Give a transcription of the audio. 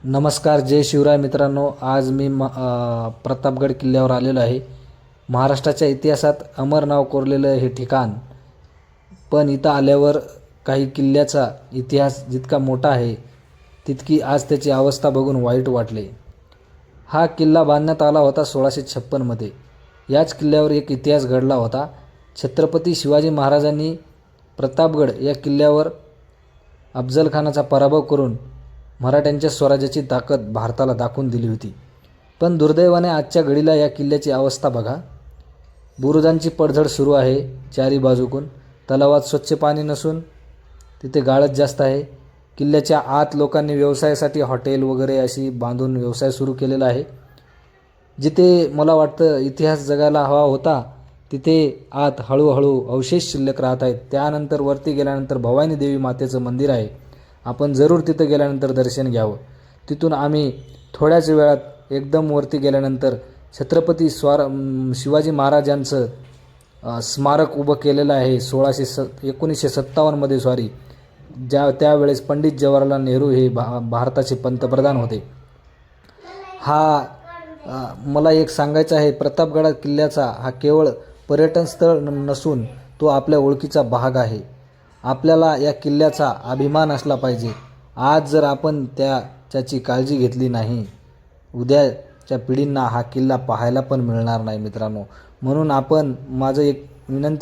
नमस्कार, जय शिवराय मित्रांनो. आज मी प्रतापगड किल्ल्यावर आलेलो आहे. महाराष्ट्राच्या इतिहासात अमर नाव कोरलेलं हे ठिकाण. पण इथं आल्यावर काही किल्ल्याचा इतिहास जितका मोठा आहे तितकी आज त्याची अवस्था बघून वाईट वाटले. हा किल्ला बांधण्यात आला होता 1656 मध्ये. याच किल्ल्यावर एक इतिहास घडला होता. छत्रपती शिवाजी महाराजांनी प्रतापगड या किल्ल्यावर अफजलखानाचा पराभव करून मराठ्यांच्या स्वराज्याची ताकद भारताला दाखवून दिली होती. पण दुर्दैवाने आजच्या घडीला या किल्ल्याची अवस्था बघा. बुरुजांची पडझड सुरू आहे चारी बाजूकून. तलावात स्वच्छ पाणी नसून तिथे गाळच जास्त आहे. किल्ल्याच्या आत लोकांनी व्यवसायासाठी हॉटेल वगैरे अशी बांधून व्यवसाय सुरू केलेला आहे. जिथे मला वाटतं इतिहास जगायला हवा होता तिथे आत हळूहळू अवशेष शिल्लक राहत आहेत. त्यानंतर वरती गेल्यानंतर भवानी देवी मातेचं मंदिर आहे. आपण जरूर तिथं गेल्यानंतर दर्शन घ्यावं. तिथून आम्ही थोड्याच वेळात एकदम वरती गेल्यानंतर छत्रपती शिवाजी महाराजांचं स्मारक उभं केलेलं आहे. 1957 मध्ये त्यावेळेस पंडित जवाहरलाल नेहरू हे भारताचे पंतप्रधान होते. मला एक सांगायचं आहे, प्रतापगड किल्ल्याचा हा केवळ पर्यटन स्थळ नसून तो आपल्या ओळखीचा भाग आहे. आपल्याला या किल्ल्याचा अभिमान असला पाहिजे. आज जर आपण त्याची काळजी घेतली नाही, उद्याच्या पिढींना हा किल्ला पाहायला पण मिळणार नाही मित्रांनो. म्हणून माझं एक विनंती